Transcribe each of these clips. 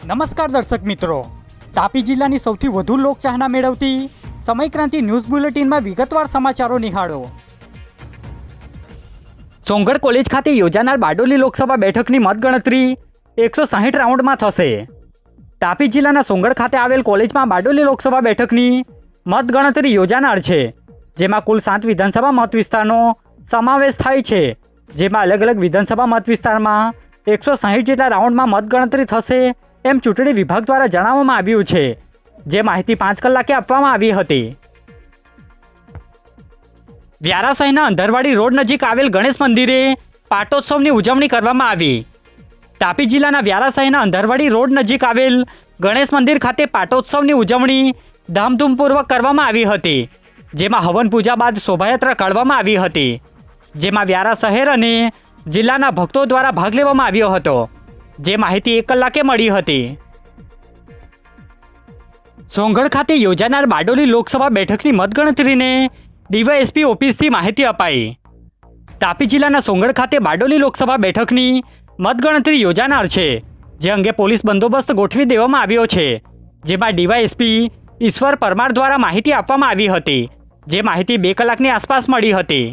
નમસ્કાર દર્શક મિત્રો, તાપી જિલ્લાની સૌથી વધુ લોકચાહના મેળવતી સમયક્રાંતિ ન્યૂઝ બુલેટિનમાં વિગતવાર સમાચારો નિહાળો। સોંગઢ કોલેજ ખાતે યોજાનાર બારડોલી લોકસભા બેઠકની મતગણતરી 160 રાઉન્ડમાં થશે। તાપી જિલ્લાના સોંગઢ ખાતે આવેલ કોલેજમાં બારડોલી લોકસભા બેઠકની મતગણતરી યોજાનાર છે, જેમાં કુલ 7 વિધાનસભા મત વિસ્તારનો સમાવેશ થાય છે, જેમાં અલગ અલગ વિધાનસભા મત વિસ્તારમાં 160 જેટલા રાઉન્ડમાં મતગણતરી થશે એમ ચૂંટણી વિભાગ દ્વારા જણાવવામાં આવ્યું છે, જે માહિતી 5 કલાકે આપવામાં આવી હતી। વ્યારા શહેરના અંધરવાડી રોડ નજીક આવેલ ગણેશ મંદિરે પાટોત્સવની ઉજવણી કરવામાં આવી। તાપી જિલ્લાના વ્યારા શહેરના અંધરવાડી રોડ નજીક આવેલ ગણેશ મંદિર ખાતે પાટોત્સવની ઉજવણી ધામધૂમપૂર્વક કરવામાં આવી હતી, જેમાં હવન પૂજા બાદ શોભાયાત્રા કાઢવામાં આવી હતી, જેમાં વ્યારા શહેર અને જિલ્લાના ભક્તો દ્વારા ભાગ લેવામાં આવ્યો હતો, જે માહિતી 1 કલાકે મળી હતી। સોંગઢ ખાતે યોજાનાર બારડોલી લોકસભા બેઠકની મતગણતરીને ડીવાયએસપી ઓફિસથી માહિતી અપાઈ। તાપી જિલ્લાના સોંગઢ ખાતે બારડોલી લોકસભા બેઠકની મતગણતરી યોજાનાર છે, જે અંગે પોલીસ બંદોબસ્ત ગોઠવી દેવામાં આવ્યો છે, જેમાં ડીવાયએસપી ઈશ્વર પરમાર દ્વારા માહિતી આપવામાં આવી હતી, જે માહિતી 2 કલાકની આસપાસ મળી હતી।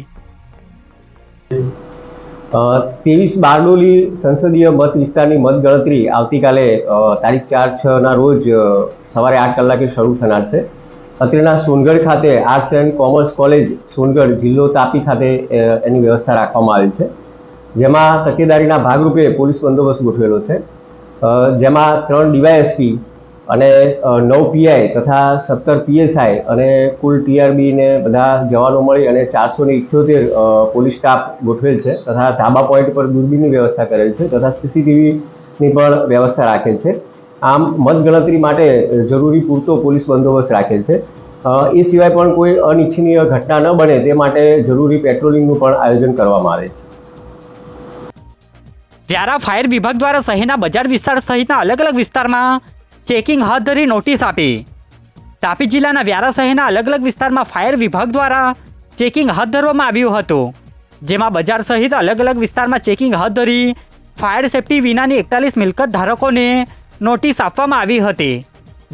23 બારડોલી સંસદીય મત વિસ્તારની મતગણતરી આવતીકાલે તારીખ 4/6ના રોજ સવારે 8 કલાકે શરૂ થનાર છે। અત્રેના સોનગઢ ખાતે arts and commerce college Songadh જિલ્લો તાપી ખાતે એની વ્યવસ્થા રાખવામાં આવેલ છે, જેમાં તકેદારીના ભાગરૂપે પોલીસ બંદોબસ્ત ગોઠવેલો છે, જેમાં 3 ડીવાયએસપી અને 9 પીઆઈ તથા 17 પીએસઆઈ અને કુલ ટીઆરબી ને બધા જવાનો મળી અને 478 પોલીસ સ્ટાફ ગોઠવેલ છે, તથા ધાબા પોઈન્ટ પર દૂરબીનની વ્યવસ્થા કરેલ છે, તથા સીસીટીવીની પણ વ્યવસ્થા રાખેલ છે। આમ મતગણતરી માટે જરૂરી પૂરતો પોલીસ બંદોબસ્ત રાખેલ છે। એ સિવાય પણ કોઈ અનિચ્છનીય ઘટના ન બને તે માટે જરૂરી પેટ્રોલિંગનું પણ આયોજન કરવામાં આવે છે। વ્યારા ફાયર વિભાગ દ્વારા શહેરના બજાર વિસ્તાર સહિતના અલગ અલગ વિસ્તારમાં ચેકિંગ હાથ ધરી નોટિસ આપી। તાપી જિલ્લાના વ્યારા શહેરના અલગ અલગ વિસ્તારમાં ફાયર વિભાગ દ્વારા ચેકિંગ હાથ ધરવામાં આવ્યું હતું, જેમાં બજાર સહિત અલગ અલગ વિસ્તારમાં ચેકિંગ હાથ ધરી ફાયર સેફટી વિનાની 41 મિલકત ધારકોને નોટિસ આપવામાં આવી હતી,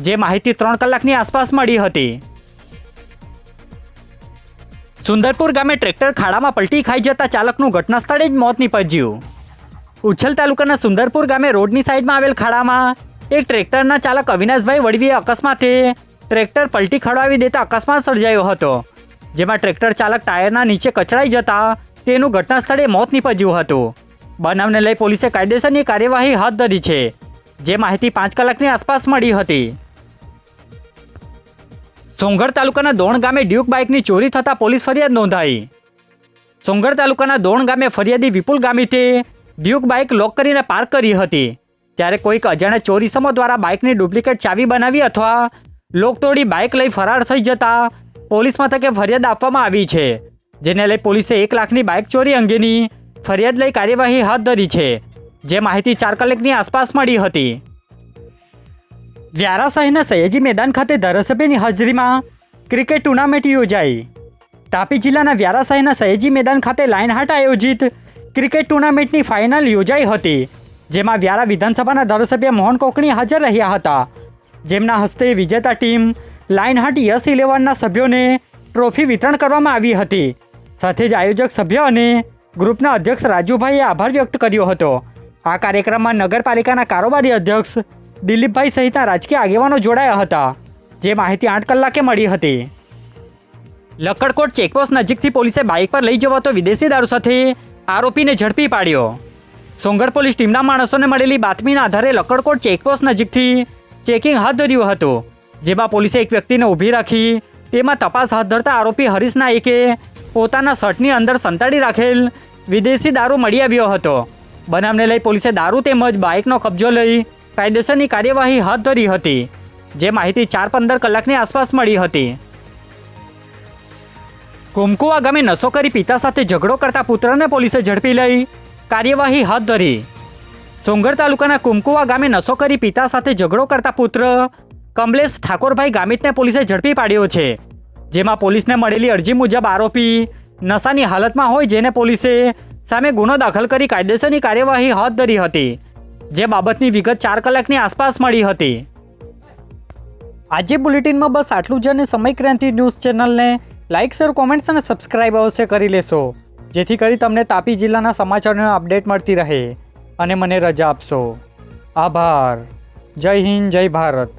જે માહિતી 3 કલાકની આસપાસ મળી હતી। સુંદરપુર ગામે ટ્રેક્ટર ખાડામાં પલટી ખાઈ જતા ચાલકનું ઘટના સ્થળે જ મોત નીપજ્યું। ઉછલ તાલુકાના સુંદરપુર ગામે રોડની સાઈડમાં આવેલ ખાડામાં એક ટ્રેક્ટરના ચાલક અવિનાશભાઈ વડવીએ અકસ્માતે ટ્રેક્ટર પલટી ખડાવી દેતા અકસ્માત સર્જાયો હતો, જેમાં ટ્રેક્ટર ચાલક ટાયરના નીચે કચડાઈ જતા તેનું ઘટના સ્થળે મોત નીપજ્યું હતું। બનાવને લઈ પોલીસે કાયદેસરની કાર્યવાહી હાથ ધરી છે, જે માહિતી 5 કલાકની આસપાસ મળી હતી। સોંગઢ તાલુકાના દોણ ગામે ડ્યુક બાઇકની ચોરી થતાં પોલીસ ફરિયાદ નોંધાઈ। સોંગઢ તાલુકાના દોણ ગામે ફરિયાદી વિપુલ ગામિતે ડ્યુક બાઇક લોક કરીને પાર્ક કરી હતી, ત્યારે કોઈક અજાણ્યા ચોર ઇસમો દ્વારા બાઇકની ડુપ્લિકેટ ચાવી બનાવી અથવા લોક તોડી બાઇક લઈ ફરાર થઈ જતા પોલીસ મથકે ફરિયાદ આપવામાં આવી છે, જેને લઈ પોલીસે 1 લાખની બાઇક ચોરી અંગેની ફરિયાદ લઈ કાર્યવાહી હાથ ધરી છે, જે માહિતી 4 કલાકની આસપાસ મળી હતી। વ્યારા શહેરના સયાજી મેદાન ખાતે ધારાસભ્યની હાજરીમાં ક્રિકેટ ટુર્નામેન્ટ યોજાઈ। તાપી જિલ્લાના વ્યારા શહેરના સયાજી મેદાન ખાતે લાઇન હાટ આયોજિત ક્રિકેટ ટુર્નામેન્ટની ફાઇનલ યોજાઈ હતી, જેમાં વ્યારા વિધાનસભાના ધારાસભ્ય મોહન કોકણી હાજર રહ્યા હતા, જેમના હસ્તે વિજેતા ટીમ લાઇન હાટ યસ 11ના સભ્યોને ટ્રોફી વિતરણ કરવામાં આવી હતી। સાથે જ આયોજક સભ્ય અને ગ્રુપના અધ્યક્ષ રાજુભાઈએ આભાર વ્યક્ત કર્યો હતો। આ કાર્યક્રમમાં નગરપાલિકાના કારોબારી અધ્યક્ષ દિલીપભાઈ સહિતના રાજકીય આગેવાનો જોડાયા હતા, જે માહિતી 8 કલાકે મળી હતી। લક્કડકોટ ચેકપોસ્ટ નજીકથી પોલીસે બાઇક પર લઈ જવાતો વિદેશી દારૂ સાથે આરોપીને ઝડપી પાડ્યો। સોંગઢ પોલીસ ટીમના માણસોને મળેલી બાતમીના આધારે લક્કડકોટ ચેકપોસ્ટ નજીકથી ચેકિંગ હાથ ધર્યું હતું, જેમાં પોલીસે એક વ્યક્તિને ઊભી રાખી તેમાં તપાસ હાથ ધરતા આરોપી હરીશ નાઈકે પોતાના શર્ટની અંદર સંતાડી રાખેલ વિદેશી દારૂ મળી આવ્યો હતો। બનાવને લઈ પોલીસે દારૂ તેમજ બાઇકનો કબજો લઈ કાયદેસરની કાર્યવાહી હાથ ધરી હતી, જે માહિતી 4:15 કલાકની આસપાસ મળી હતી। કુમકુવા ગામે નશો કરી પિતા સાથે ઝઘડો કરતા પુત્રને પોલીસે ઝડપી લઈ કાર્યવાહી હાથ ધરી। સોંગઢ તાલુકાના કુમકુવા ગામે નશો કરી પિતા સાથે ઝઘડો કરતા પુત્ર કમલેશ ઠાકોરભાઈ ગામિતને પોલીસે ઝડપી પાડ્યો છે, જેમાં પોલીસને મળેલી અરજી મુજબ આરોપી નશાની હાલતમાં હોય, જેને પોલીસે સામે ગુનો દાખલ કરી કાયદેસરની કાર્યવાહી હાથ ધરી હતી। જે બાબતની વિગત 4 કલાકની આસપાસ મળી હતી. આજે બુલેટિનમાં બસ આટલું જ. અને સમય ક્રાંતિ ન્યૂઝ ચેનલને લાઇક, શેર, કોમેન્ટ્સ અને સબસ્ક્રાઇબ અવશ્ય કરી લેશો, જેથી કરી તમને તાપી જિલ્લાના સમાચારોની અપડેટ મળતી રહે. અને મને રજા આપશો. આભાર. જય હિન્દ, જય ભારત.